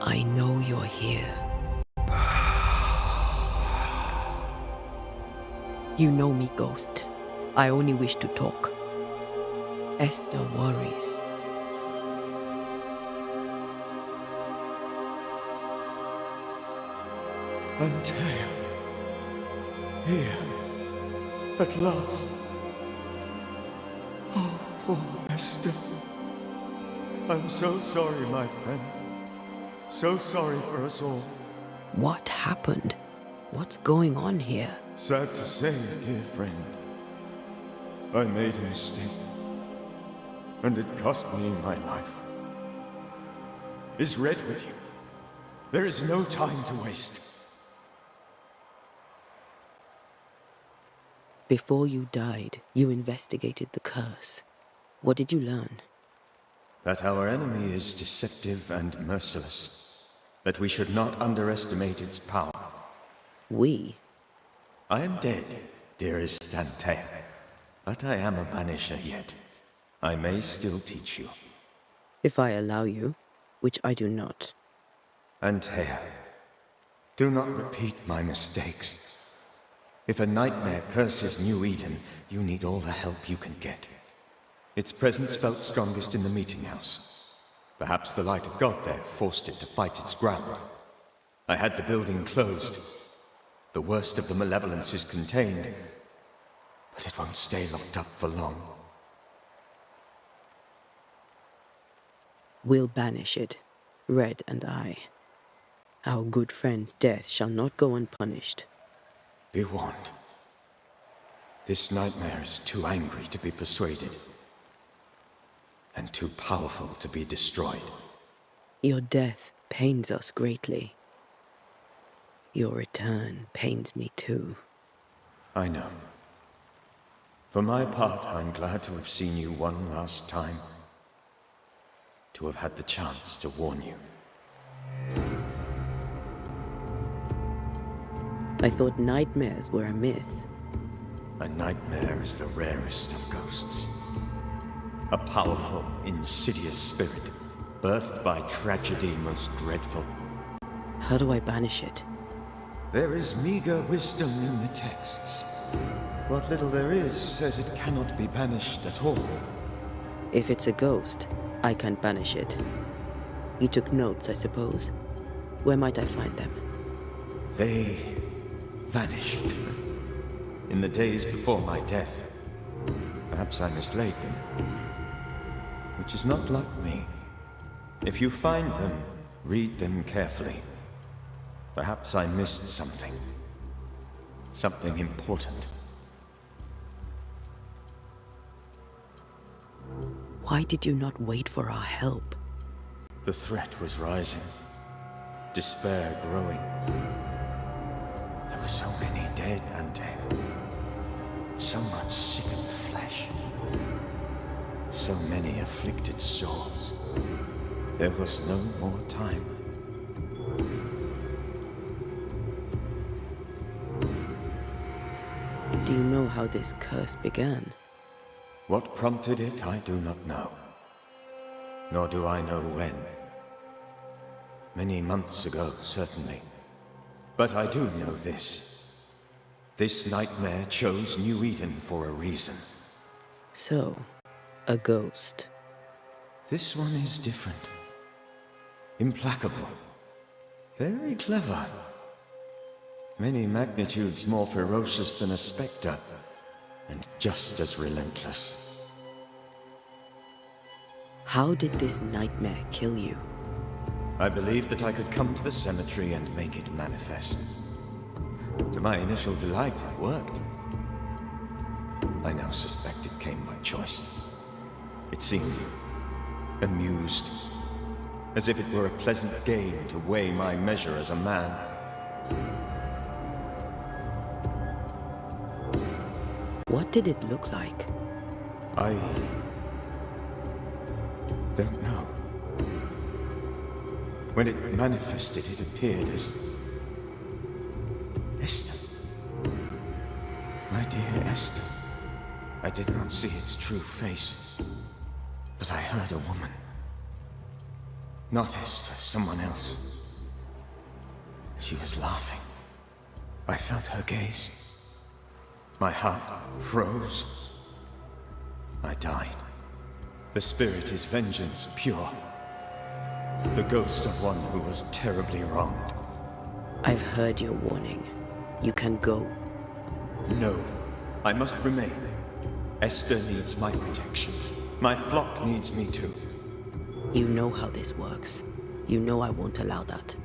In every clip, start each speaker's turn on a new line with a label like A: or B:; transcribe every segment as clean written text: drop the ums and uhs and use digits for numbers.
A: I know you're here. You know me, Ghost. I only wish to talk. Esther worries.
B: Antea. Here. At last. Oh, poor Esther. I'm so sorry, my friend. So sorry for us all.
A: What happened? What's going on here?
B: Sad to say, dear friend. I made a mistake. And it cost me my life. Is Red with you? There is no time to waste.
A: Before you died, you investigated the curse. What did you learn?
B: That our enemy is deceptive and merciless. That we should not underestimate its power.
A: We?
B: I am dead, dearest Antea. But I am a Banisher yet. I may still teach you.
A: If I allow you, which I do not.
B: Antea, do not repeat my mistakes. If a nightmare curses New Eden, you need all the help you can get. Its presence felt strongest in the meeting house. Perhaps the light of God there forced it to fight its ground. I had the building closed. The worst of the malevolence is contained, but it won't stay locked up for long.
A: We'll banish it, Red and I. Our good friend's death shall not go unpunished.
B: Be warned. This nightmare is too angry to be persuaded, and too powerful to be destroyed.
A: Your death pains us greatly. Your return pains me too.
B: I know. For my part, I'm glad to have seen you one last time. To have had the chance to warn you.
A: I thought nightmares were a myth.
B: A nightmare is the rarest of ghosts. A powerful, insidious spirit, birthed by tragedy most dreadful.
A: How do I banish it?
B: There is meager wisdom in the texts. What little there is says it cannot be banished at all.
A: If it's a ghost, I can't banish it. You took notes, I suppose. Where might I find them?
B: They vanished. In the days before my death. Perhaps I mislaid them. Which is not like me. If you find them, read them carefully. Perhaps I missed something. Something important.
A: Why did you not wait for our help?
B: The threat was rising. Despair growing. There were so many dead and dead. So much sickened flesh. So many afflicted souls. There was no more time.
A: Do you know how this curse began?
B: What prompted it, I do not know. Nor do I know when. Many months ago, certainly. But I do know this. This nightmare chose New Eden for a reason.
A: So, a ghost.
B: This one is different. Implacable. Very clever. Many magnitudes more ferocious than a spectre, and just as relentless.
A: How did this nightmare kill you?
B: I believed that I could come to the cemetery and make it manifest. To my initial delight, it worked. I now suspect it came by choice. It seemed amused, as if it were a pleasant game to weigh my measure as a man.
A: What did it look like?
B: I don't know. When it manifested, it appeared as Esther. My dear Esther. I did not see its true face, but I heard a woman. Not Esther, someone else. She was laughing. I felt her gaze. My heart froze. I died. The spirit is vengeance pure. The ghost of one who was terribly wronged.
A: I've heard your warning. You can go.
B: No, I must remain. Esther needs my protection. My flock needs me too.
A: You know how this works. You know I won't allow that.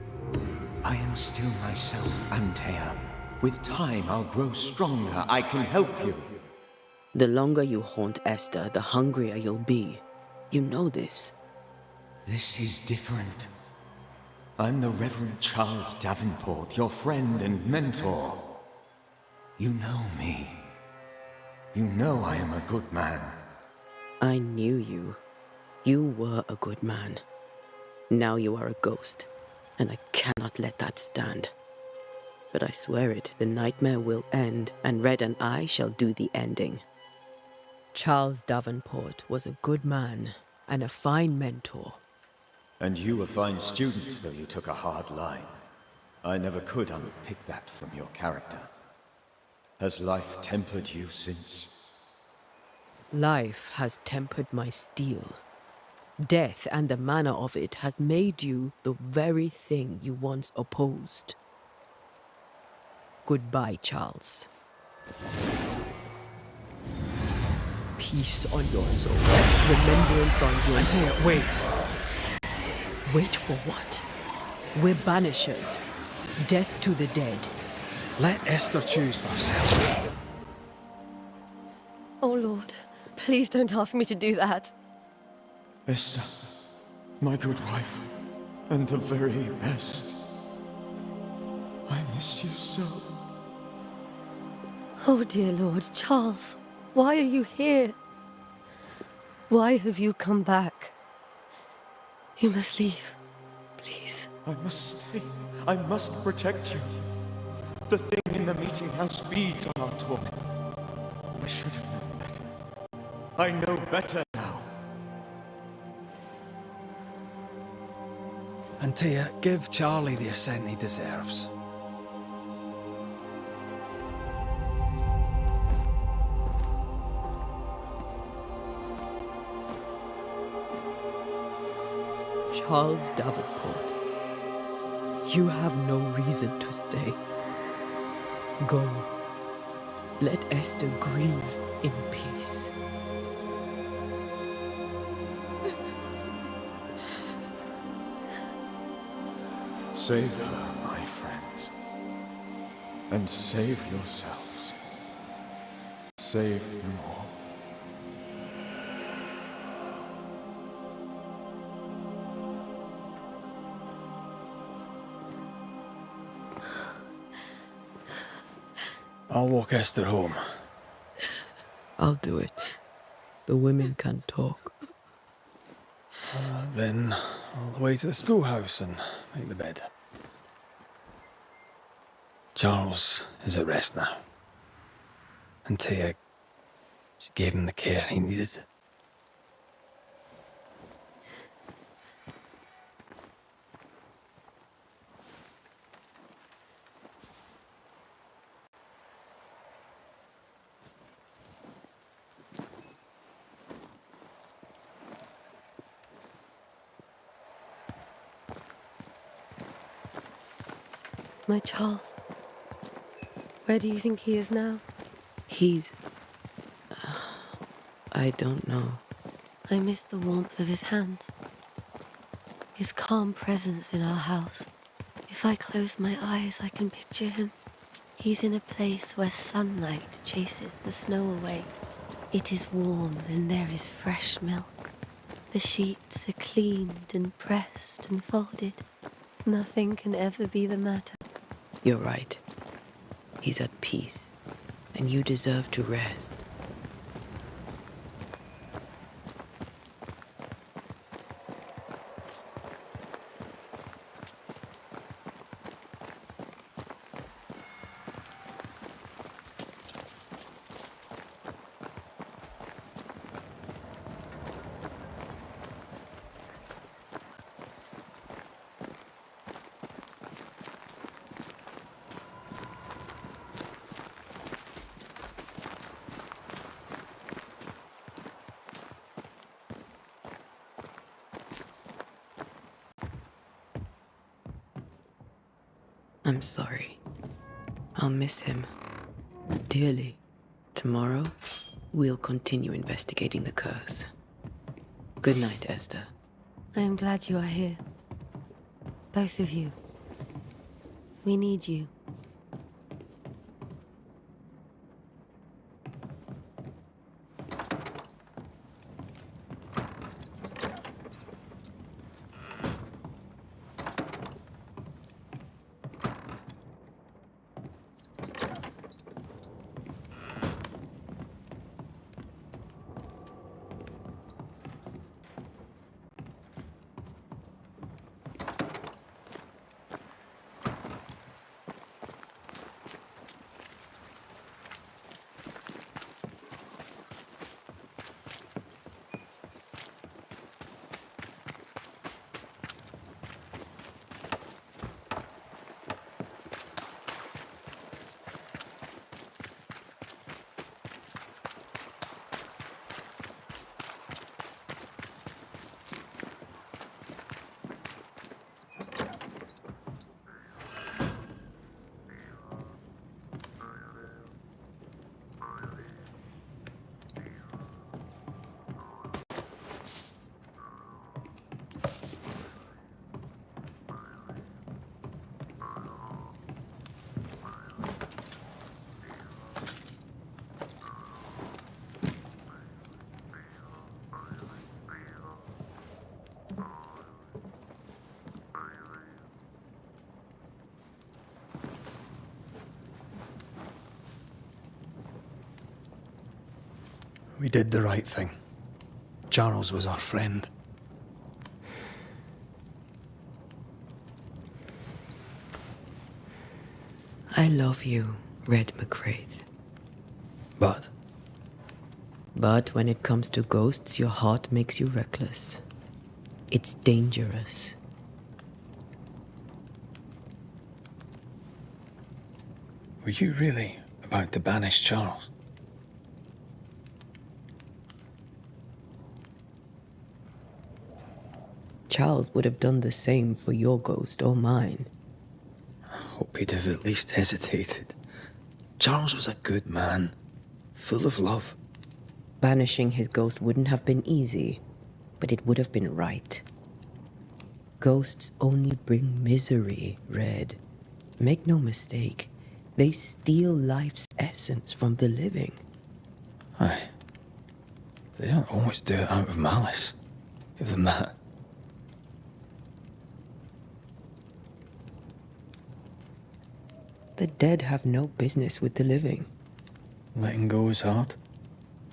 B: I am still myself, Antea. With time, I'll grow stronger. I can help you.
A: The longer you haunt Esther, the hungrier you'll be. You know this.
B: This is different. I'm the Reverend Charles Davenport, your friend and mentor. You know me. You know I am a good man.
A: I knew you. You were a good man. Now you are a ghost, and I cannot let that stand. But I swear it, the nightmare will end, and Red and I shall do the ending. Charles Davenport was a good man and a fine mentor.
B: And you a fine student, though you took a hard line. I never could unpick that from your character. Has life tempered you since?
A: Life has tempered my steel. Death and the manner of it has made you the very thing you once opposed. Goodbye, Charles. Peace on your soul. Remembrance on your...
C: Antea, wait!
A: Wait for what? We're banishers. Death to the dead.
C: Let Esther choose for herself.
D: Oh, Lord, please don't ask me to do that.
B: Esther, my good wife, and the very best. I miss you so.
D: Oh, dear Lord, Charles, why are you here? Why have you come back? You must leave, please.
B: I must stay. I must protect you. The thing in the meeting house feeds on our talk. I should have known better. I know better now.
C: Antea, give Charlie the ascent he deserves.
A: Charles Davenport, you have no reason to stay. Go. Let Esther grieve in peace.
B: Save her, my friends. And save yourselves. Save them all.
C: I'll walk Esther home.
A: I'll do it. The women can talk.
C: Then all the way to the schoolhouse and make the bed. Charles is at rest now. Antea, she gave him the care he needed.
D: My Charles, where do you think he is now?
A: He's... I don't know.
D: I miss the warmth of his hands, his calm presence in our house. If I close my eyes, I can picture him. He's in a place where sunlight chases the snow away. It is warm and there is fresh milk. The sheets are cleaned and pressed and folded. Nothing can ever be the matter.
A: You're right. He's at peace, and you deserve to rest. I'm sorry. I'll miss him dearly. Tomorrow, we'll continue investigating the curse. Good night, Esther.
D: I am glad you are here. Both of you. We need you.
C: We did the right thing. Charles was our friend.
A: I love you, Red McCraith.
C: But
A: But when it comes to ghosts, your heart makes you reckless. It's dangerous.
C: were you really about to banish Charles?
A: Charles would have done the same for your ghost or mine.
C: Hope he'd have at least hesitated. Charles was a good man, full of love.
A: Banishing his ghost wouldn't have been easy, but it would have been right. Ghosts only bring misery, Red. Make no mistake, they steal life's essence from the living.
C: Aye. They don't always do it out of malice. Give them that.
A: The dead have no business with the living.
C: Letting go is hard.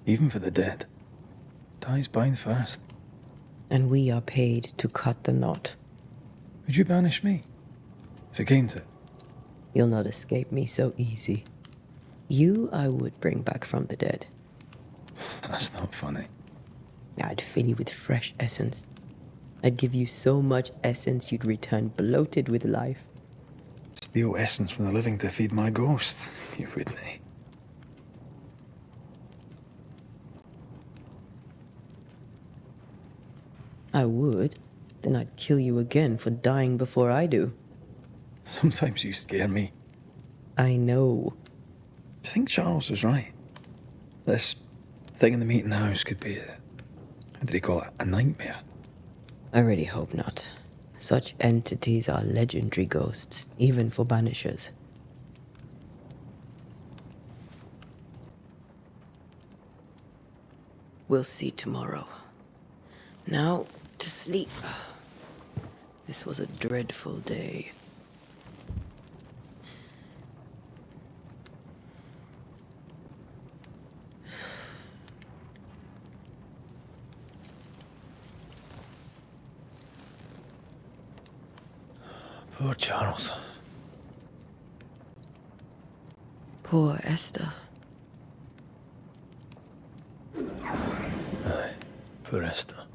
C: Even for the dead. Ties bind fast.
A: And we are paid to cut the knot.
C: Would you banish me? If it came to it?
A: You'll not escape me so easy. You I would bring back from the dead.
C: That's not funny.
A: I'd fill you with fresh essence. I'd give you so much essence you'd return bloated with life.
C: Steal essence from the living to feed my ghost. You wouldn't, eh?
A: I would. Then I'd kill you again for dying before I do.
C: Sometimes you scare me.
A: I know.
C: Do you think Charles was right? This thing in the meeting house could be how did he call it? A nightmare?
A: I really hope not. Such entities are legendary ghosts, even for Banishers. We'll see tomorrow. Now, to sleep. This was a dreadful day.
C: Poor Charles.
A: Poor Esther.
C: Aye, poor Esther.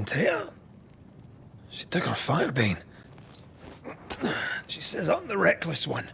C: Antea, she took her firebane. She says I'm the reckless one.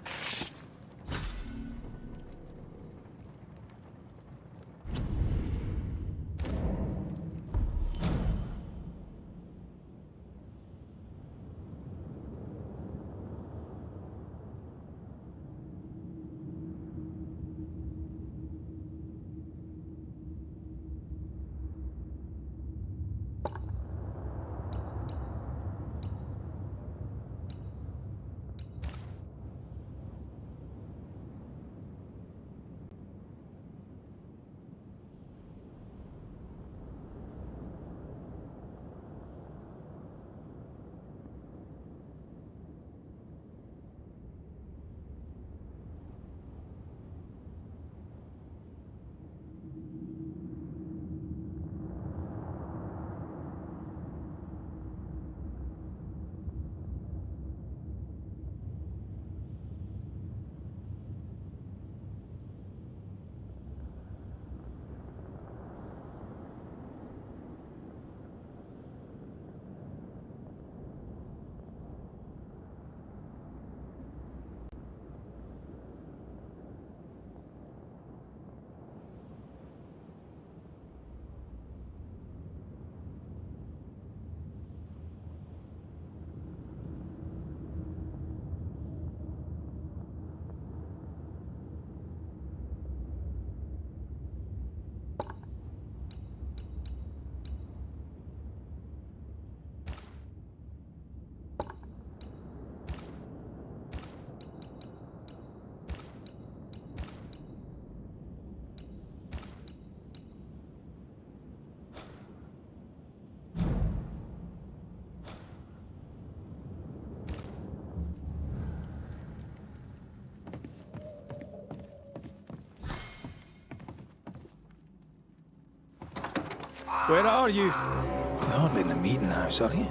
C: Where are you? You're hardly in the meeting house, are you?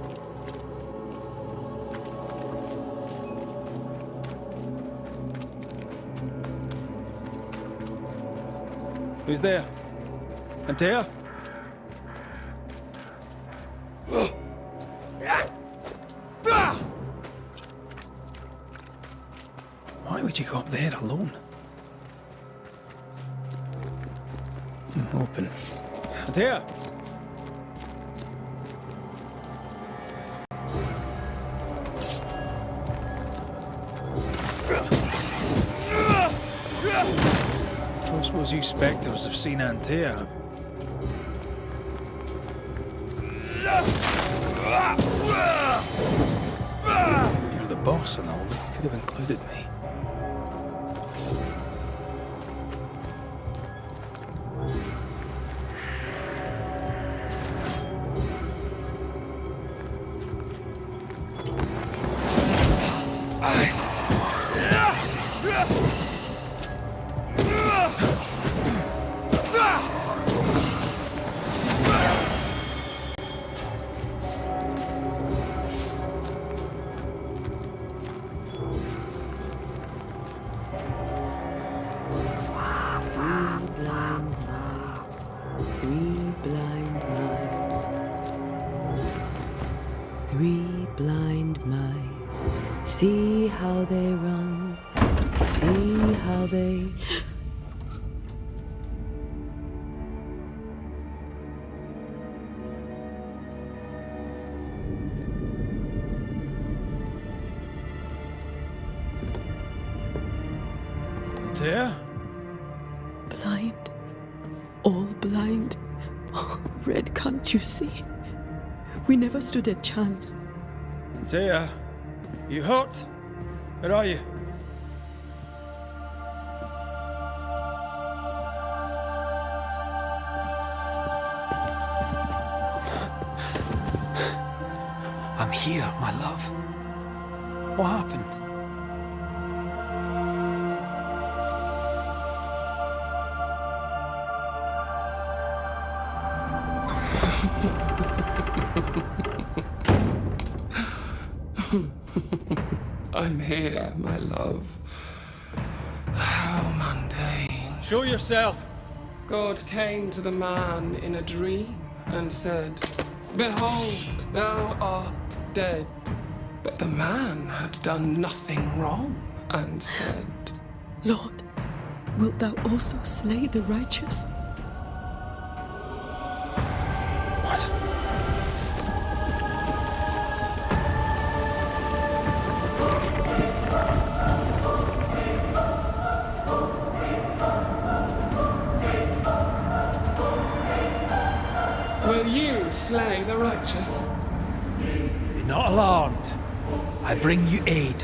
C: Who's there? Antea? Why would you go up there alone? Open. Antea! I suppose you spectres have seen Antea. You're the boss and all, but you could have included me.
A: Three blind mice, see how they run, see how they...
C: Antea?
A: Blind, all blind. Oh, Red, can't you see? We never stood a chance.
C: Antea, you hurt? Where are you? I'm here, my love. What happened?
E: I'm here, my love. How mundane.
C: Show yourself!
E: God came to the man in a dream and said, Behold, thou art dead. But the man had done nothing wrong, and said,
A: Lord, wilt thou also slay the righteous?
C: What?
E: Will you slay the righteous?
C: Be not alarmed. I bring you aid.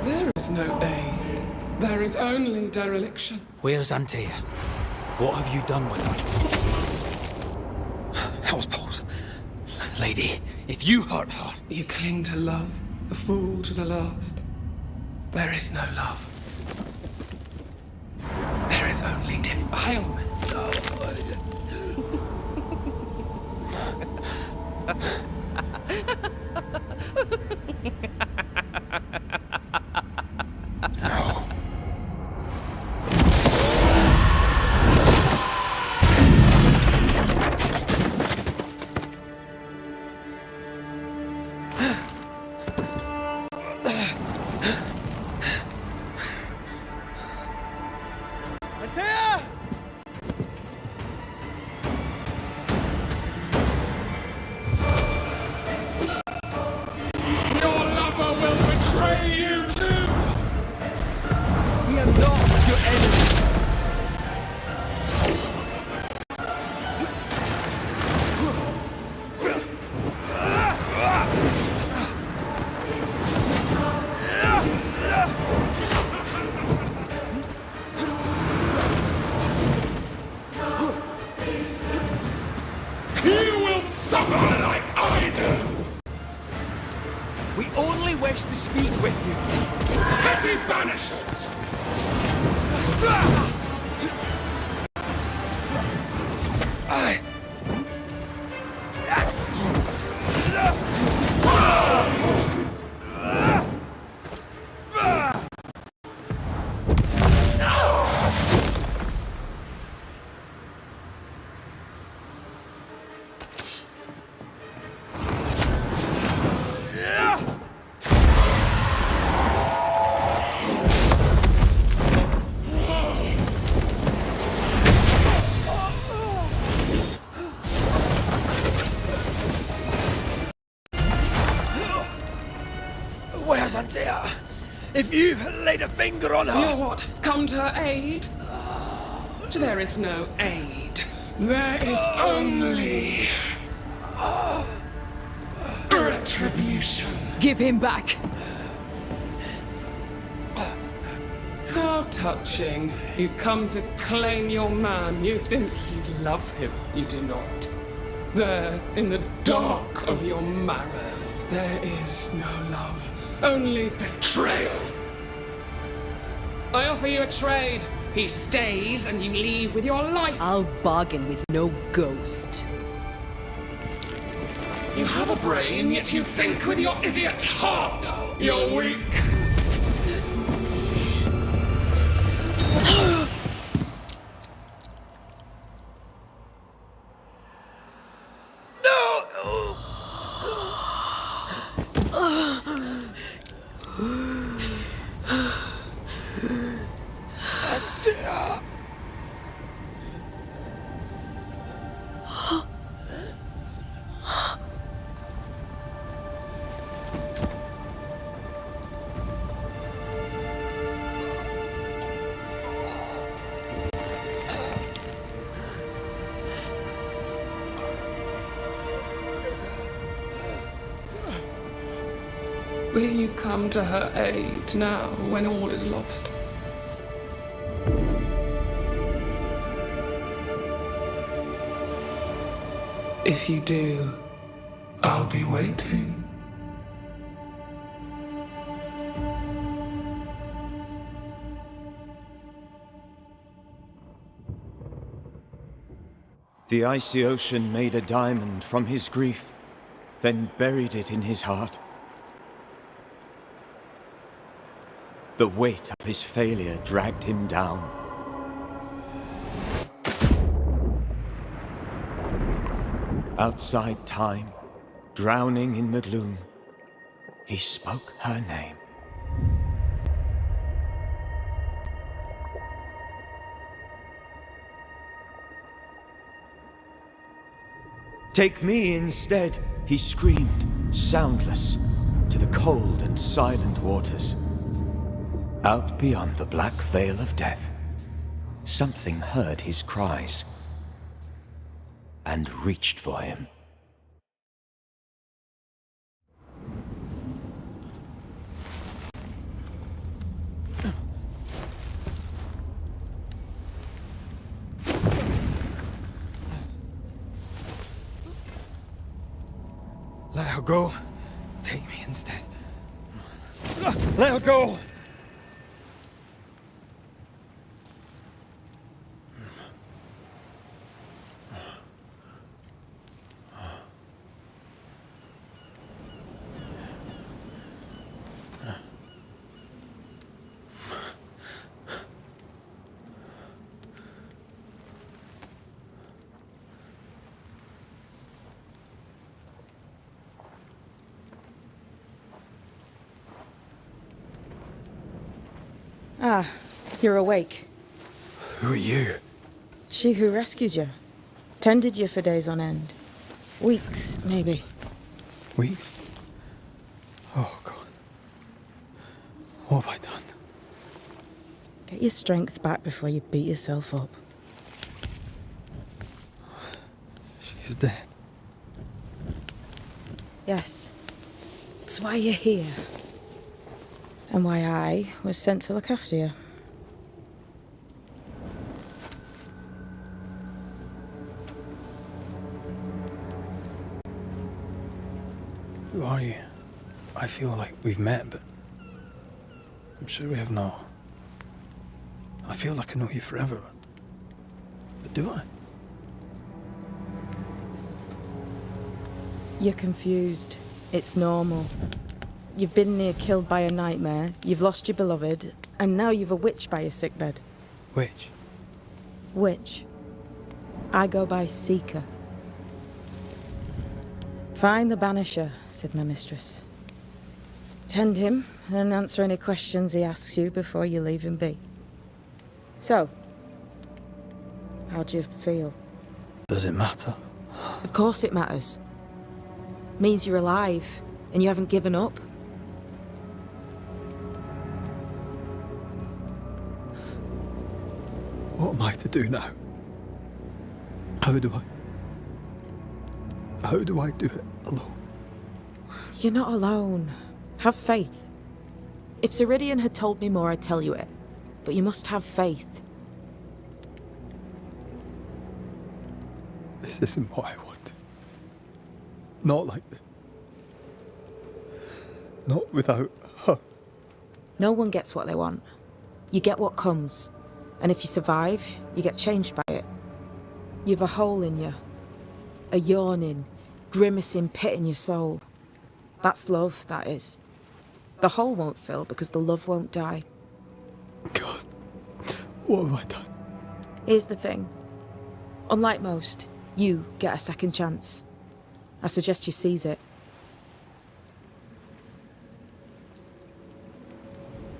E: There is no aid. There is only dereliction.
C: Where's Antea? What have you done with her? Hell's balls. Lady, if you hurt her...
E: You cling to love, a fool to the last. There is no love. There is only defilement.
C: No. Antea!
E: Your lover will betray you too!
C: We are not your enemy.
E: You will suffer like I do!
C: We only wish to speak with you.
E: Petty banishers!
C: Aye. Where's Antea? If you've laid a finger on her...
E: You'll what? Come to her aid? There is no aid. There is only... retribution.
A: Give him back!
E: How touching. You come to claim your man. You think you love him. You do not. There, in the dark of your marrow, there is no love. Only betrayal. I offer you a trade. He stays and you leave with your life.
A: I'll bargain with no ghost.
E: You have a brain, yet you think with your idiot heart. You're weak. Will you come to her aid now, when all is lost? If you do, I'll be waiting.
B: The icy ocean made a diamond from his grief, then buried it in his heart. The weight of his failure dragged him down. Outside time, drowning in the gloom, he spoke her name. Take me instead, he screamed, soundless, to the cold and silent waters. Out beyond the black veil of death, something heard his cries and reached for him.
C: Let her go. Take me instead. Let her go!
F: Ah, you're awake.
C: Who are you?
F: She who rescued you. Tended you for days on end. Weeks, maybe.
C: We? Oh, God. What have I done?
F: Get your strength back before you beat yourself up.
C: She's dead.
F: Yes. That's why you're here. And why I was sent to look after you.
C: Who are you? I feel like we've met, but I'm sure we have not. I feel like I know you forever, but do I?
F: You're confused. It's normal. You've been near killed by a nightmare, you've lost your beloved, and now you've a witch by your sickbed.
C: Which?
F: Witch. I go by Seeker. Find the Banisher, said my mistress. Tend him, and answer any questions he asks you before you leave him be. So, how do you feel?
C: Does it matter?
F: Of course it matters. Means you're alive, and you haven't given up.
C: What am I to do now? How do I do it alone?
F: You're not alone. Have faith. If Ceridian had told me more, I'd tell you it. But you must have faith.
C: This isn't what I want. Not like this. Not without her.
F: No one gets what they want. You get what comes. And if you survive, you get changed by it. You've a hole in you. A yawning, grimacing pit in your soul. That's love, that is. The hole won't fill because the love won't die.
C: God, what have I done?
F: Here's the thing. Unlike most, you get a second chance. I suggest you seize it.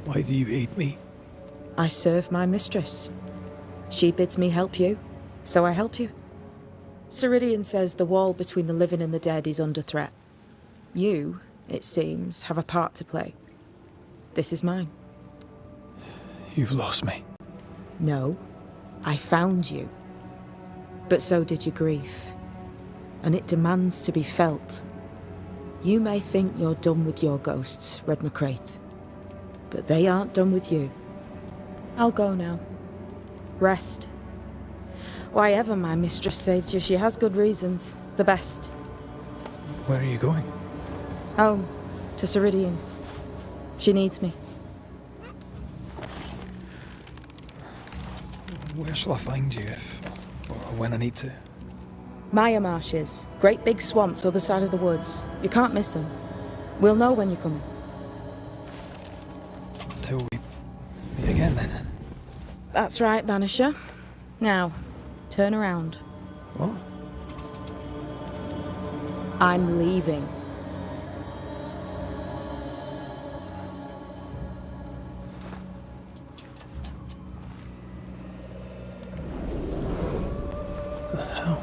C: Why do you hate me?
F: I serve my mistress. She bids me help you, so I help you. Ceridian says the wall between the living and the dead is under threat. You, it seems, have a part to play. This is mine.
C: You've lost me.
F: No, I found you. But so did your grief. And it demands to be felt. You may think you're done with your ghosts, Red McCraith. But they aren't done with you. I'll go now. Rest. Why ever my mistress saved you, she has good reasons. The best.
C: Where are you going?
F: Home. To Ceridian. She needs me.
C: Where shall I find you if, or when I need to?
F: Maya marshes. Great big swamps other side of the woods. You can't miss them. We'll know when you're coming.
C: Till we meet again then.
F: That's right, Banisher. Now, turn around.
C: What?
F: I'm leaving.
C: The hell?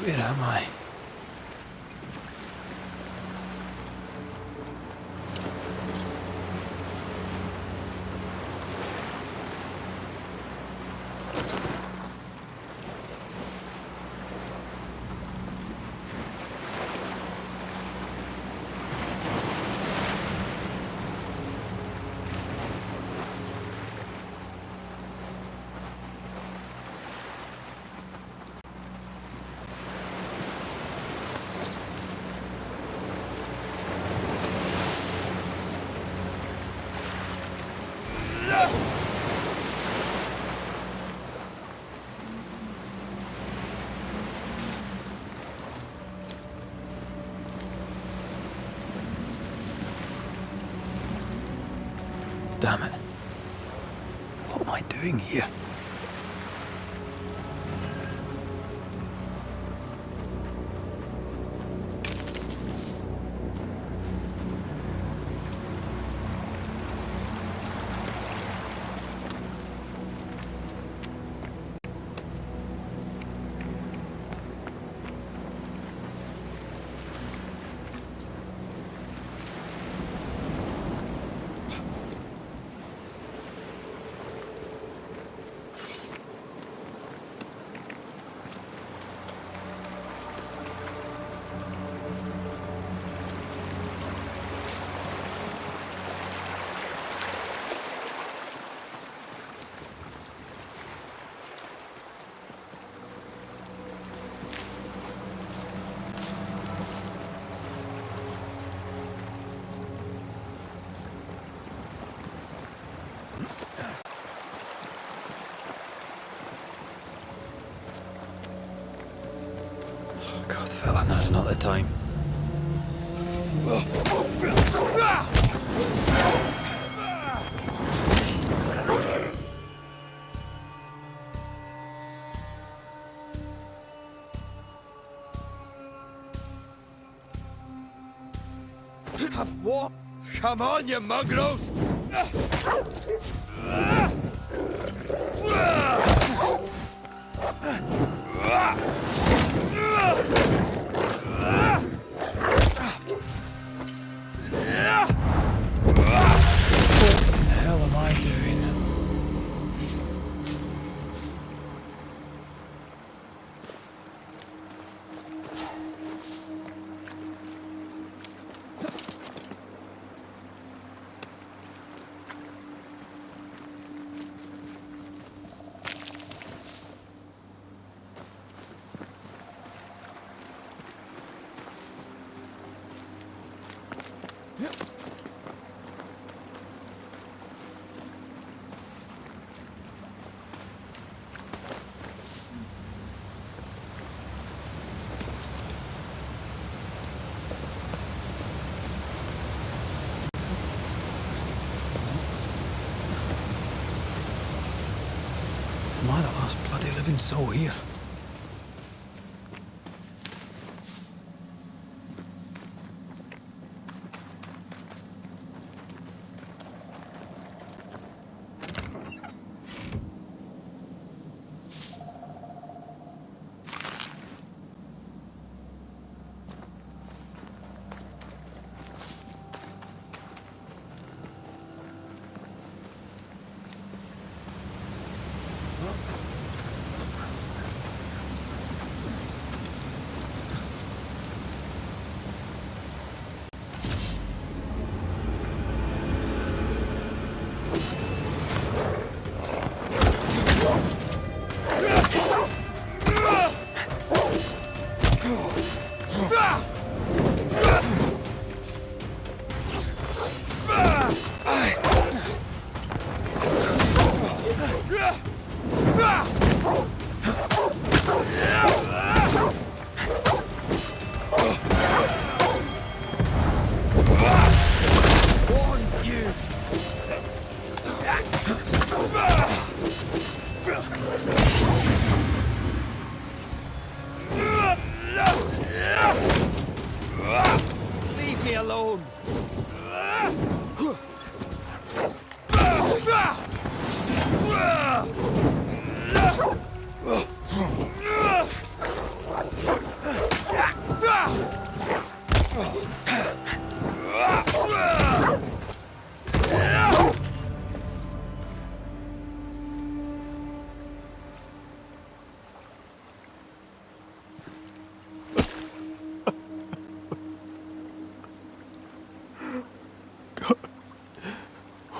C: Where am I? Damn it. What am I doing here? God, fella, now's not the time.
B: Have what? Come on, you mongrels!
C: What the hell am I doing? Am I the last bloody living soul here? alone!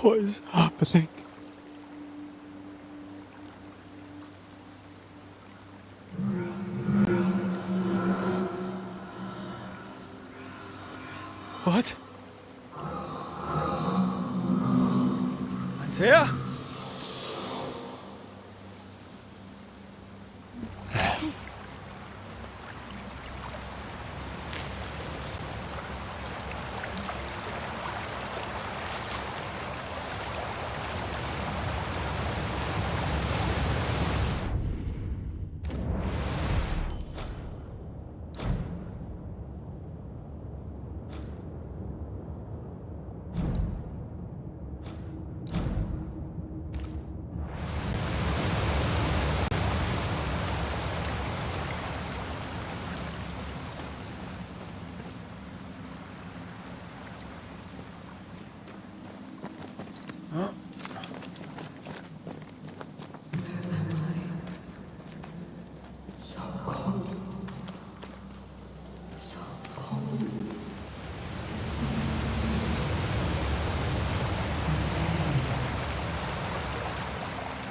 C: What is happening? What? Antea?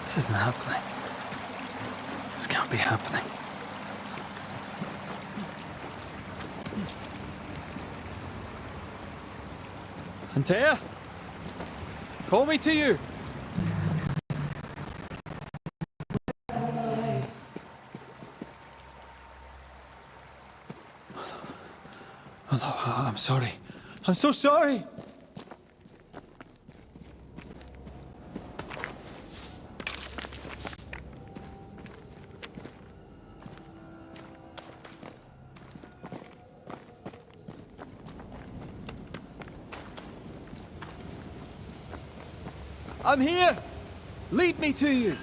C: This isn't happening. This can't be happening. Antea? Call me to you! I'm sorry. I'm so sorry! I'm here! Lead me to you!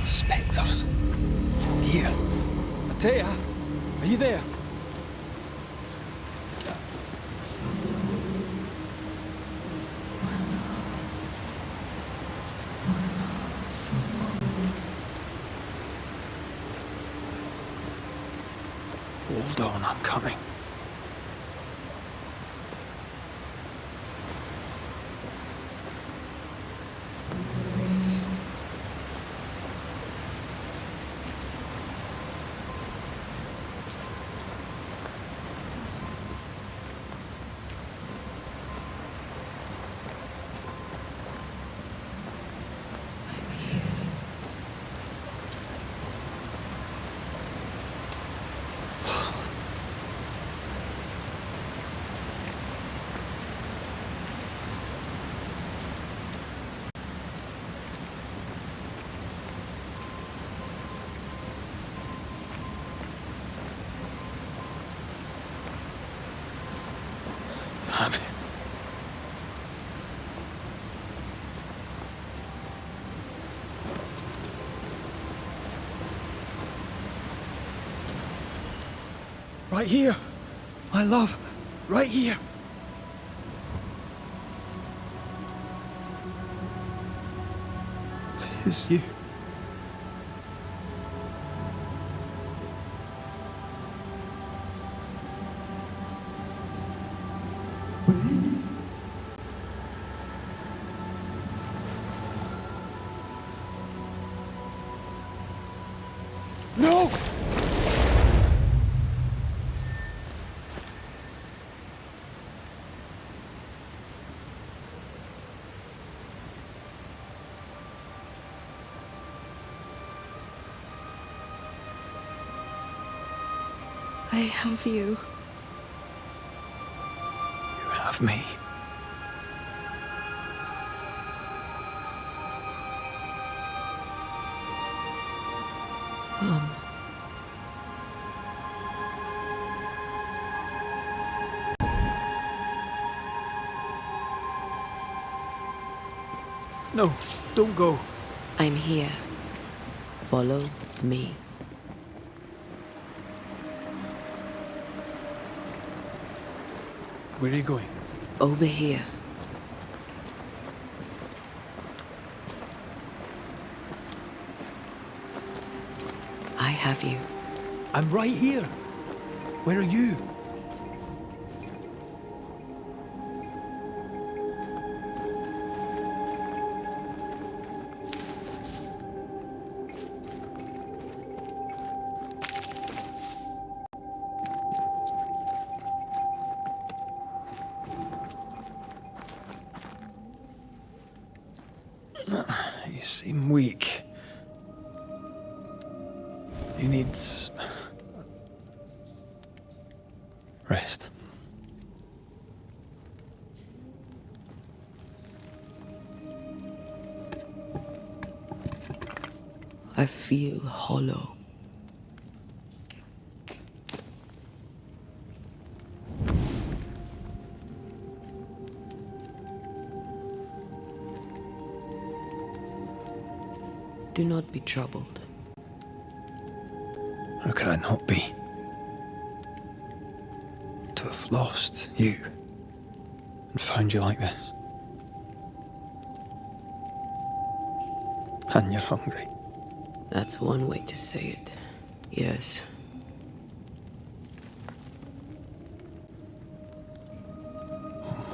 C: Spectres. Here. Antea, are you there? Hold on, I'm coming. Damn it. Right here, my love, right here. It is you. No!
A: I have you.
C: You have me. No, don't go.
A: I'm here. Follow me.
C: Where are you going?
A: Over here. I have you.
C: I'm right here. Where are you? You seem weak. You need rest.
A: I feel hollow. Do not be troubled.
C: How could I not be? To have lost you and found you like this. And you're hungry.
A: That's one way to say it. Yes.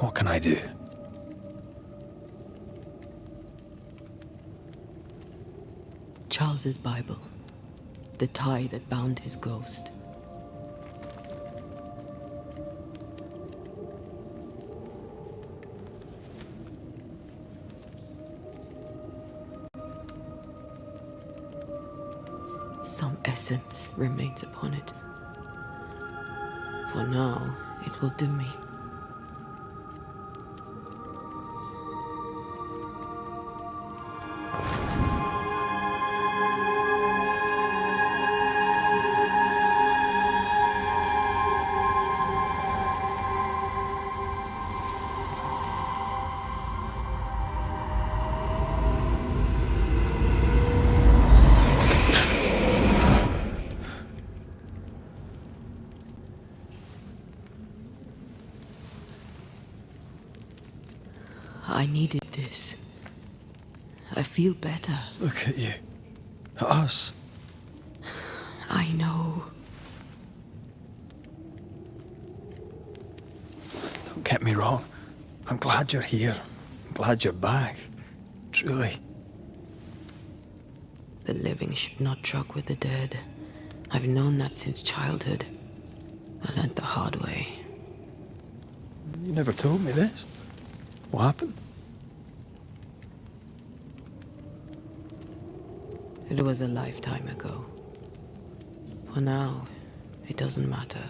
C: What can I do?
A: Charles's Bible. The tie that bound his ghost. Some essence remains upon it. For now, it will do me. I needed this. I feel better.
C: Look at you. At us.
A: I know.
C: Don't get me wrong. I'm glad you're here. I'm glad you're back. Truly.
A: The living should not truck with the dead. I've known that since childhood. I learned the hard way.
C: You never told me this. What happened?
A: It was a lifetime ago. For now, it doesn't matter.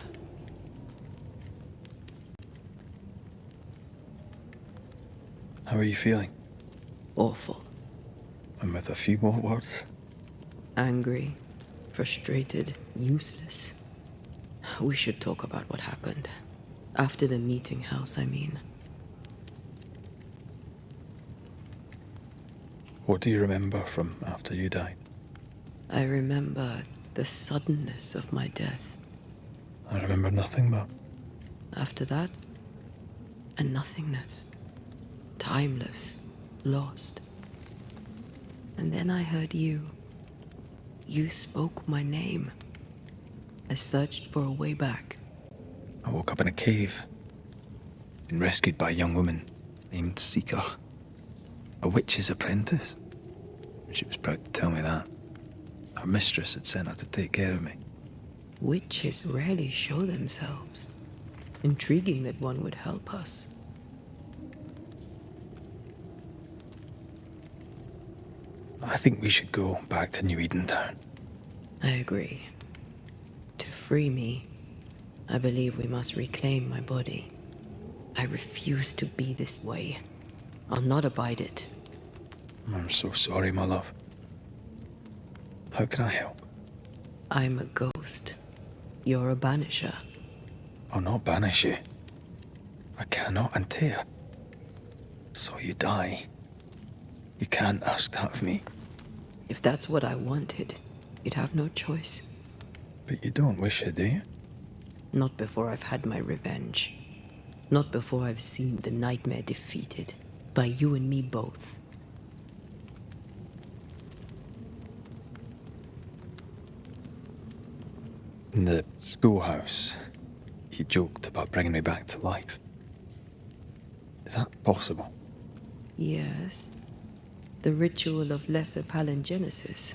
C: How are you feeling?
A: Awful.
C: And with a few more words?
A: Angry, frustrated, useless. We should talk about what happened. After the meeting house, I mean.
C: What do you remember from after you died?
A: I remember the suddenness of my death.
C: I remember nothing but...
A: After that, a nothingness. Timeless, lost. And then I heard you. You spoke my name. I searched for a way back.
C: I woke up in a cave. Been rescued by a young woman named Seeker. A witch's apprentice. She was proud to tell me that. Her mistress had sent her to take care of me.
A: Witches rarely show themselves. Intriguing that one would help us.
C: I think we should go back to New Eden Town.
A: I agree. To free me, I believe we must reclaim my body. I refuse to be this way. I'll not abide it.
C: I'm so sorry, my love. How can I help?
A: I'm a ghost. You're a banisher.
C: I'll not banish you. I cannot, Antea. So you die. You can't ask that of me.
A: If that's what I wanted, you'd have no choice.
C: But you don't wish it, do you?
A: Not before I've had my revenge. Not before I've seen the nightmare defeated. By you and me both.
C: In the schoolhouse, he joked about bringing me back to life. Is that possible?
A: Yes. The ritual of lesser palingenesis.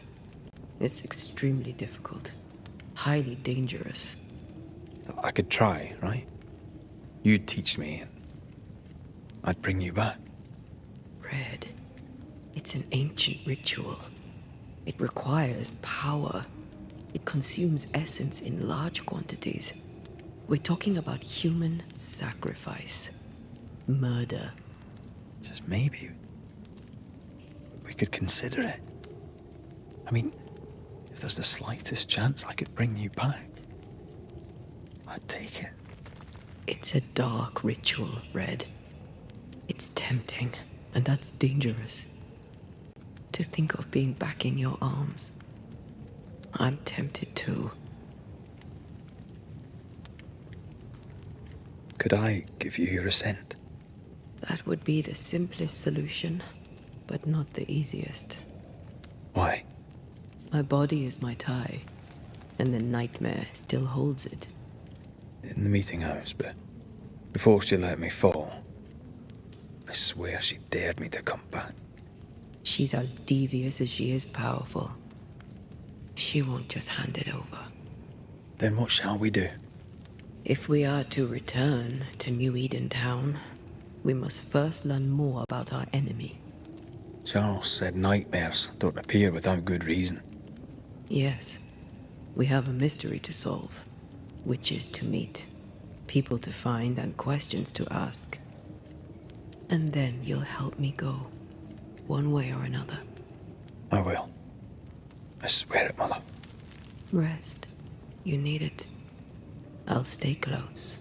A: It's extremely difficult. Highly dangerous.
C: I could try, right? You'd teach me and I'd bring you back.
A: Red. It's an ancient ritual. It requires power. It consumes essence in large quantities. We're talking about human sacrifice. Murder.
C: Just maybe we could consider it. I mean, if there's the slightest chance I could bring you back, I'd take it.
A: It's a dark ritual, Red. It's tempting, and that's dangerous. To think of being back in your arms. I'm tempted too.
C: Could I give you your assent?
A: That would be the simplest solution, but not the easiest.
C: Why?
A: My body is my tie, and the nightmare still holds it.
C: In the meeting house, but before she let me fall, I swear she dared me to come back.
A: She's as devious as she is powerful. She won't just hand it over.
C: Then what shall we do?
A: If we are to return to New Eden Town, we must first learn more about our enemy.
C: Charles said nightmares don't appear without good reason.
A: Yes, we have a mystery to solve. Witches to meet, people to find, and questions to ask. And then you'll help me go, one way or another.
C: I will. I swear it, Mother.
A: Rest. You need it. I'll stay close.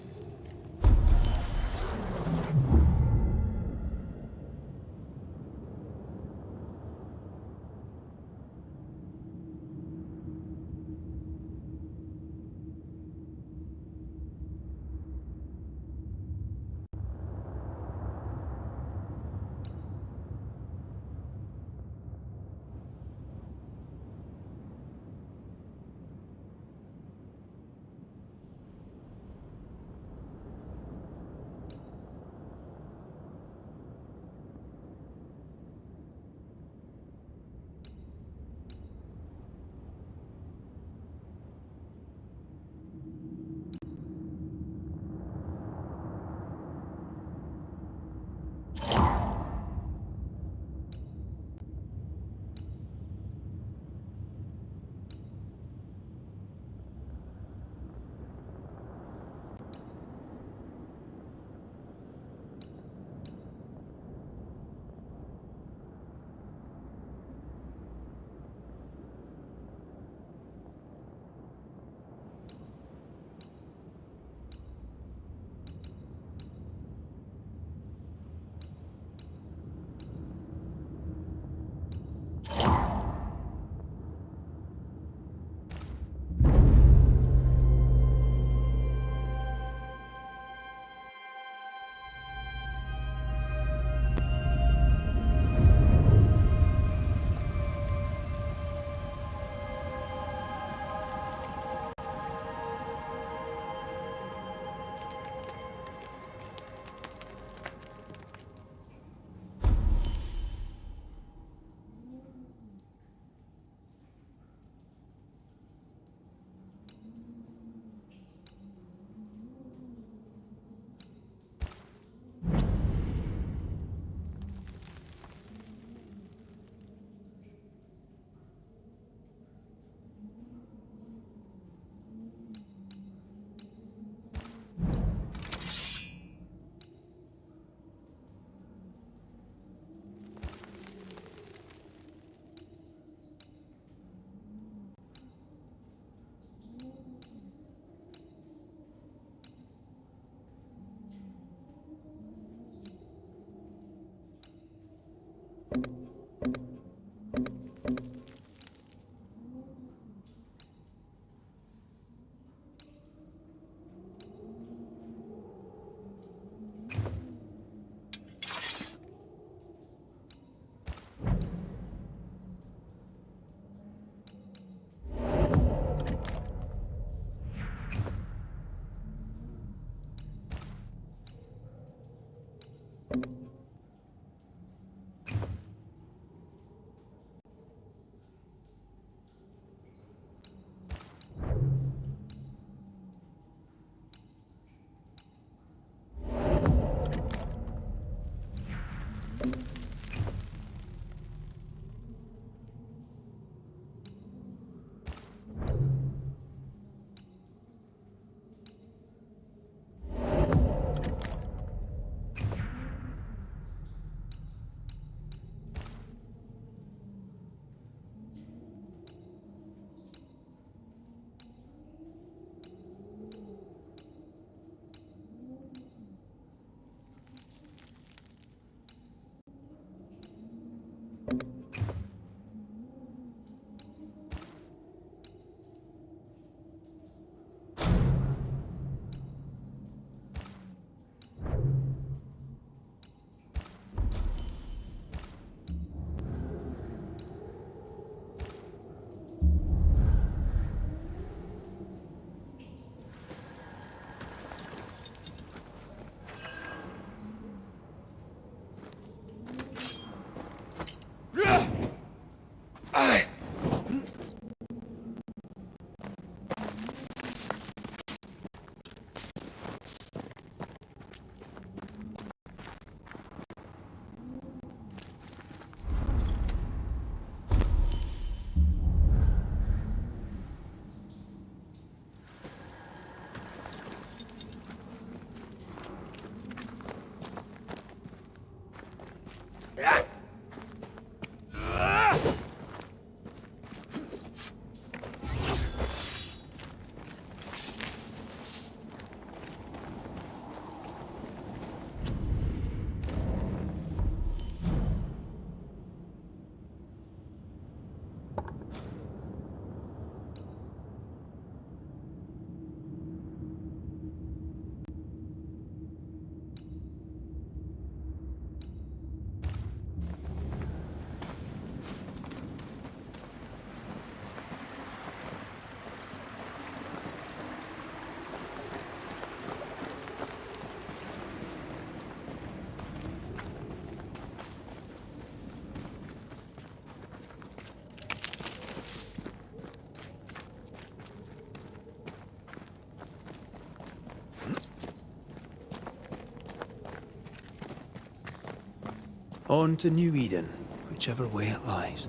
C: On to New Eden, whichever way it lies.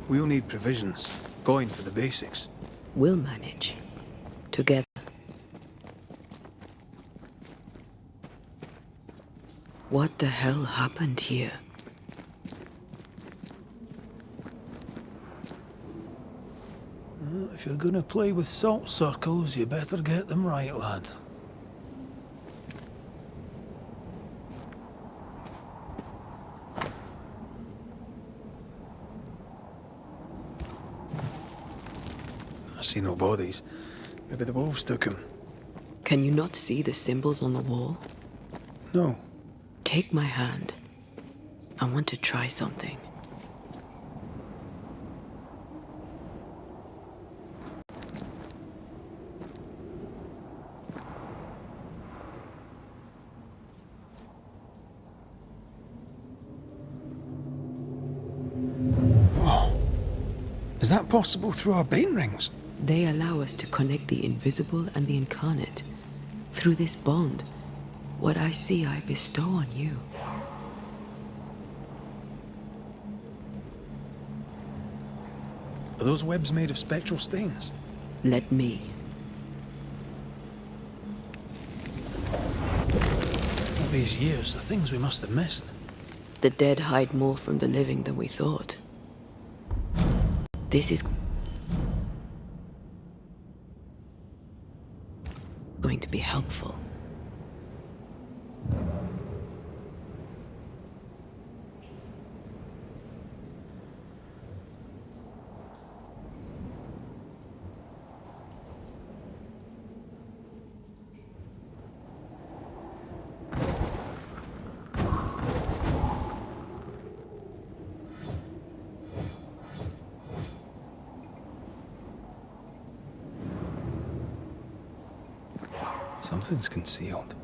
C: We'll need provisions, going for the basics.
A: We'll manage. Together. What the hell happened here?
C: If you're gonna play with salt circles, you better get them right, lad. I see no bodies. Maybe the wolves took him.
A: Can you not see the symbols on the wall?
C: No.
A: Take my hand. I want to try something.
C: Is that possible through our bane rings?
A: They allow us to connect the invisible and the incarnate. Through this bond, what I see I bestow on you.
C: Are those webs made of spectral stains?
A: Let me.
C: All these years, the things we must have missed.
A: The dead hide more from the living than we thought. This is going to be helpful.
C: Something's concealed.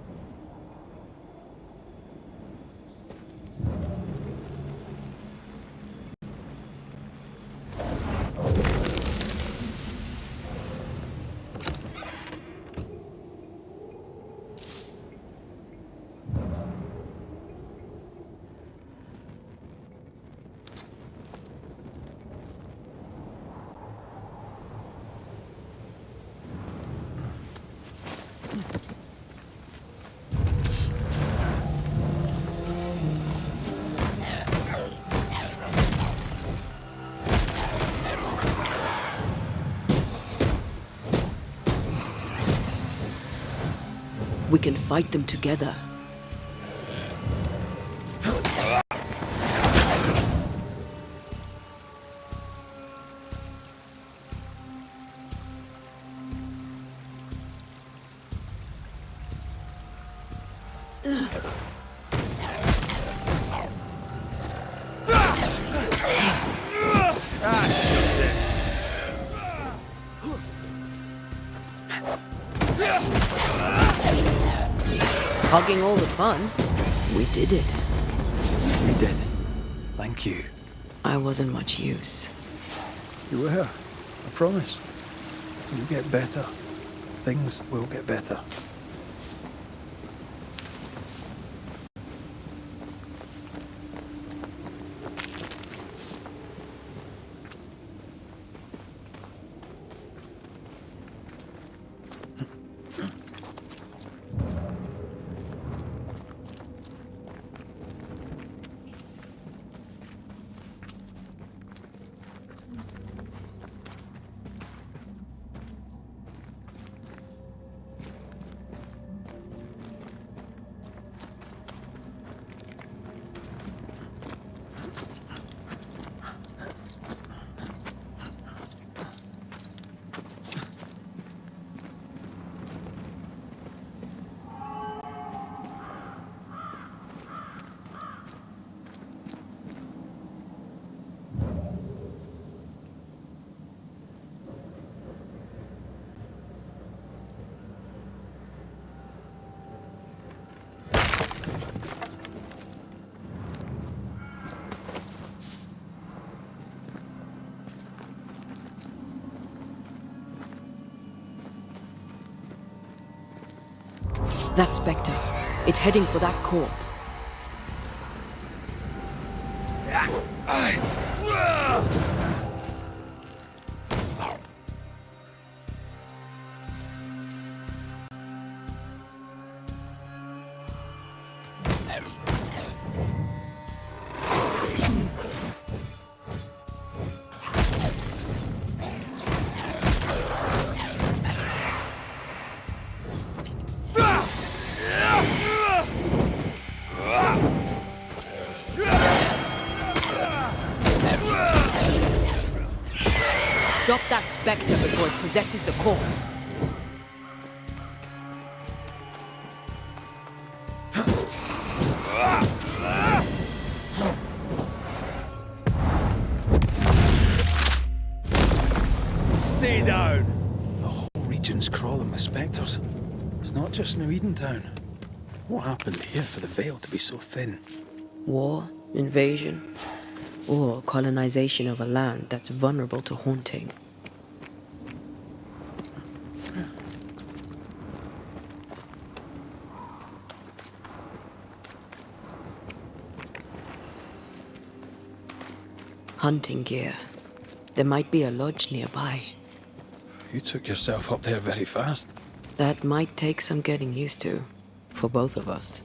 A: We can fight them together. Hugging all the fun. We did it.
C: We did. Thank you.
A: I wasn't much use.
C: You were. I promise. You get better. Things will get better.
A: That Spectre. It's heading for that corpse.
F: Stop that spectre before it possesses the corpse.
C: Stay down! The whole region's crawling with spectres. It's not just New Eden Town. What happened here for the veil to be so thin?
A: War, invasion, or colonization of a land that's vulnerable to haunting. Hunting gear. There might be a lodge nearby.
C: You took yourself up there very fast.
A: That might take some getting used to, for both of us.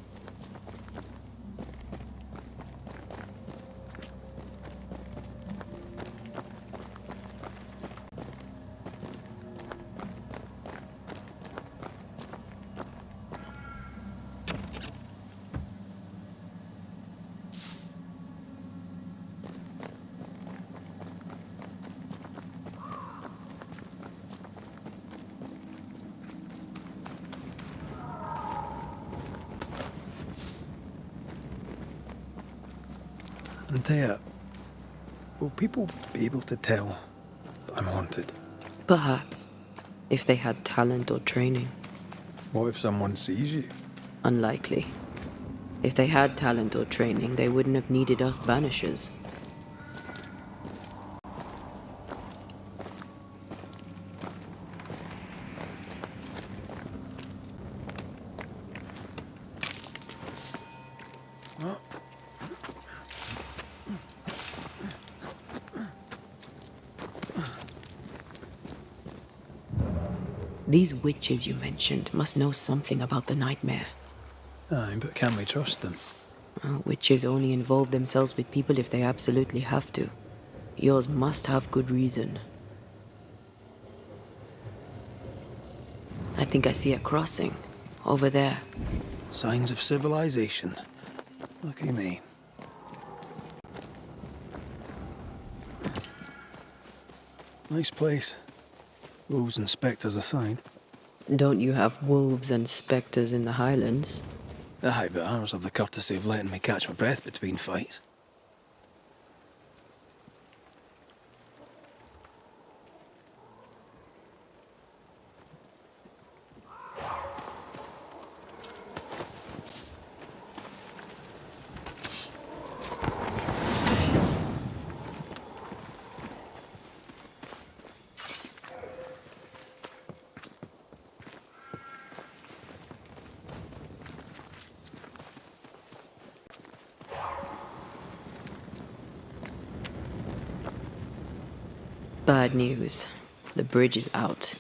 C: Antea, will people be able to tell that I'm haunted?
A: Perhaps, if they had talent or training.
C: What if someone sees you?
A: Unlikely. If they had talent or training, they wouldn't have needed us Banishers. These witches you mentioned must know something about the nightmare.
C: Aye, but can we trust them?
A: Witches only involve themselves with people if they absolutely have to. Yours must have good reason. I think I see a crossing. Over there.
C: Signs of civilization. Lucky me. Nice place. Wolves and spectres aside.
A: Don't you have wolves and spectres in the Highlands?
C: Aye, but ours have the courtesy of letting me catch my breath between fights.
A: Bad news. The bridge is out.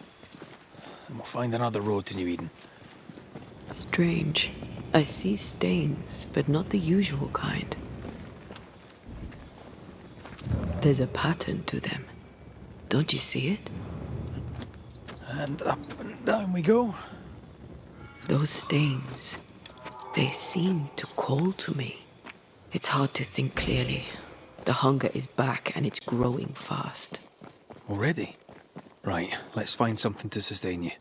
C: And we'll find another road to New Eden.
A: Strange. I see stains, but not the usual kind. There's a pattern to them. Don't you see it?
C: And up and down we go.
A: Those stains, they seem to call to me. It's hard to think clearly. The hunger is back and it's growing fast.
C: Already? Right, let's find something to sustain you.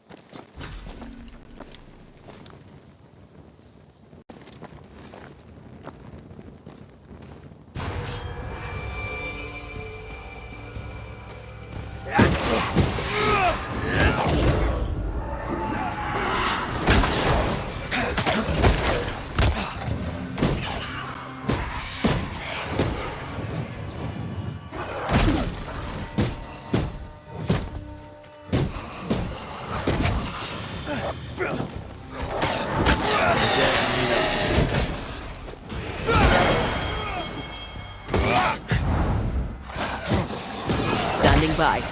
A: Standing by.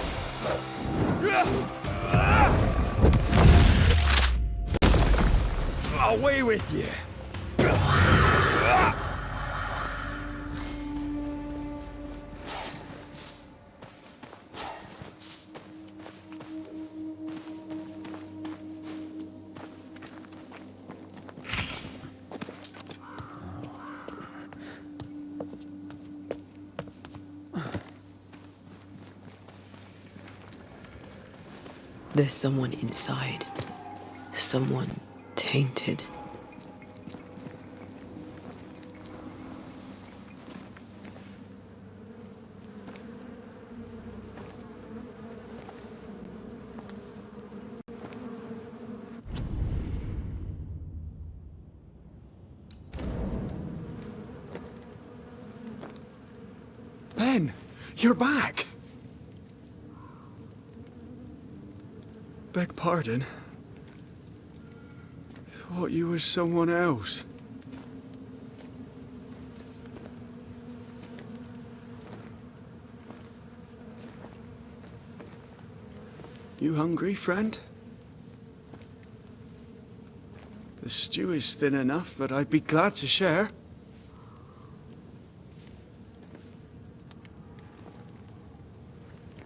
C: Away with you!
A: There's someone inside. Someone tainted.
G: Ben, you're back. Beg pardon. Thought you was someone else. You hungry, friend? The stew is thin enough, but I'd be glad to share.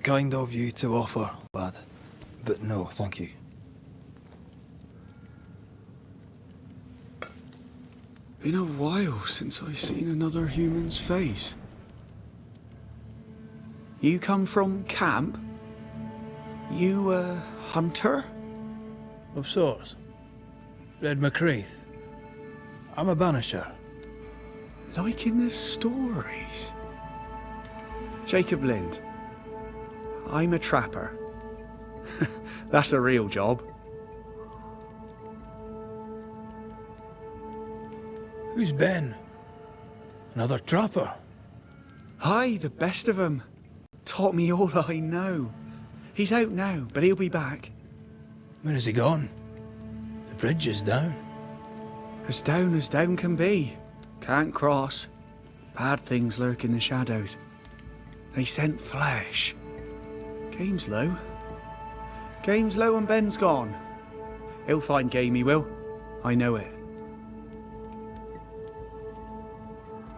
C: Kind of you to offer, lad. But no, thank you.
G: Been a while since I seen another human's face. You come from camp? You a hunter?
C: Of sorts. Red McCraith. I'm a banisher.
G: Like in the stories. Jacob Lind. I'm a trapper. That's a real job.
C: Who's Ben? Another trapper?
G: Aye, the best of 'em. Taught me all I know. He's out now, but he'll be back.
C: When is he gone? The bridge is down.
G: As down can be. Can't cross. Bad things lurk in the shadows. They scent flesh. Game's low. Game's low and Ben's gone. He'll find game, he will. I know it.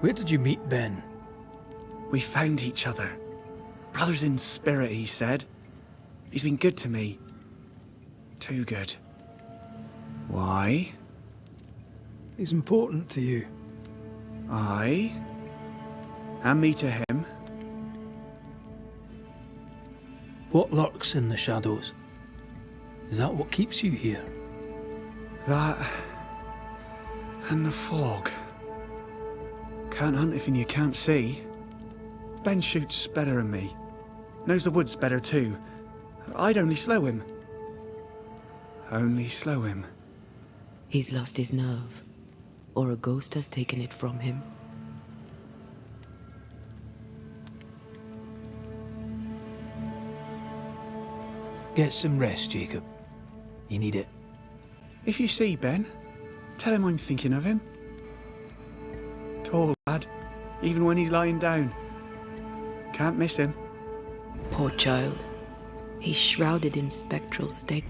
C: Where did you meet Ben?
G: We found each other. Brothers in spirit, he said. He's been good to me. Too good. Why?
C: He's important to you.
G: I. And me to him.
C: What lurks in the shadows? Is that what keeps you here?
G: That. And the fog. Can't hunt if you can't see. Ben shoots better than me. Knows the woods better too. I'd only slow him. Only slow him.
A: He's lost his nerve. Or a ghost has taken it from him.
C: Get some rest, Jacob. You need it.
G: If you see Ben, tell him I'm thinking of him. Tall lad, even when he's lying down. Can't miss him.
A: Poor child. He's shrouded in spectral state.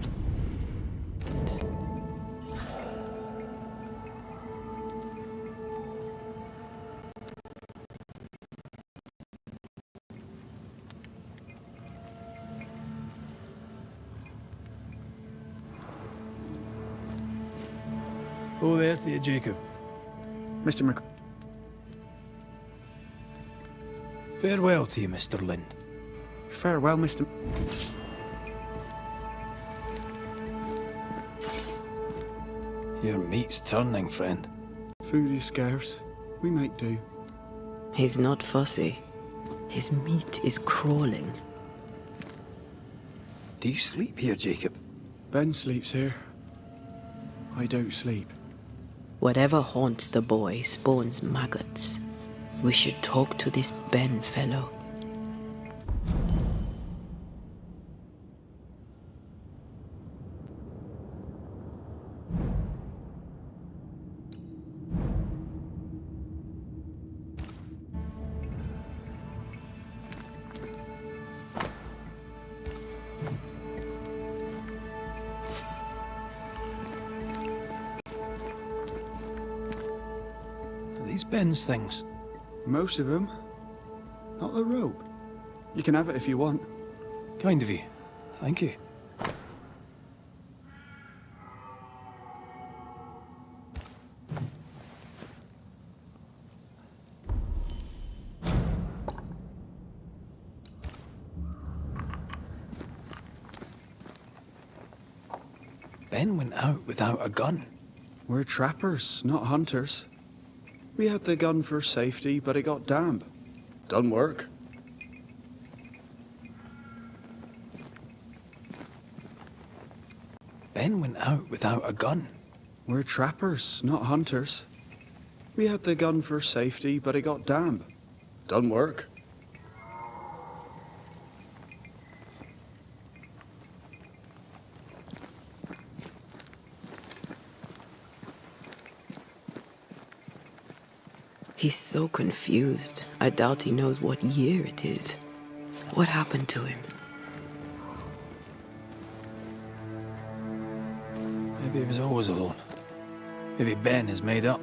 C: Oh, there to you, Jacob.
G: Mr. Mc...
C: Farewell to you, Mr. Lind.
G: Farewell, Mr.
C: Your meat's turning, friend.
G: Food is scarce. We make do.
A: He's not fussy. His meat is crawling.
C: Do you sleep here, Jacob?
G: Ben sleeps here. I don't sleep.
A: Whatever haunts the boy spawns maggots. We should talk to this Ben fellow.
C: Are these Ben's things?
G: Most of them. Not the rope. You can have it if you want.
C: Kind of you. Thank you. Ben went out without a gun.
G: We're trappers, not hunters. We had the gun for safety, but it got damp. Doesn't work.
C: Ben went out without a gun.
G: We're trappers, not hunters. We had the gun for safety, but it got damp. Doesn't work.
A: He's so confused. I doubt he knows what year it is. What happened to him?
C: Maybe he was always alone. Maybe Ben is made up.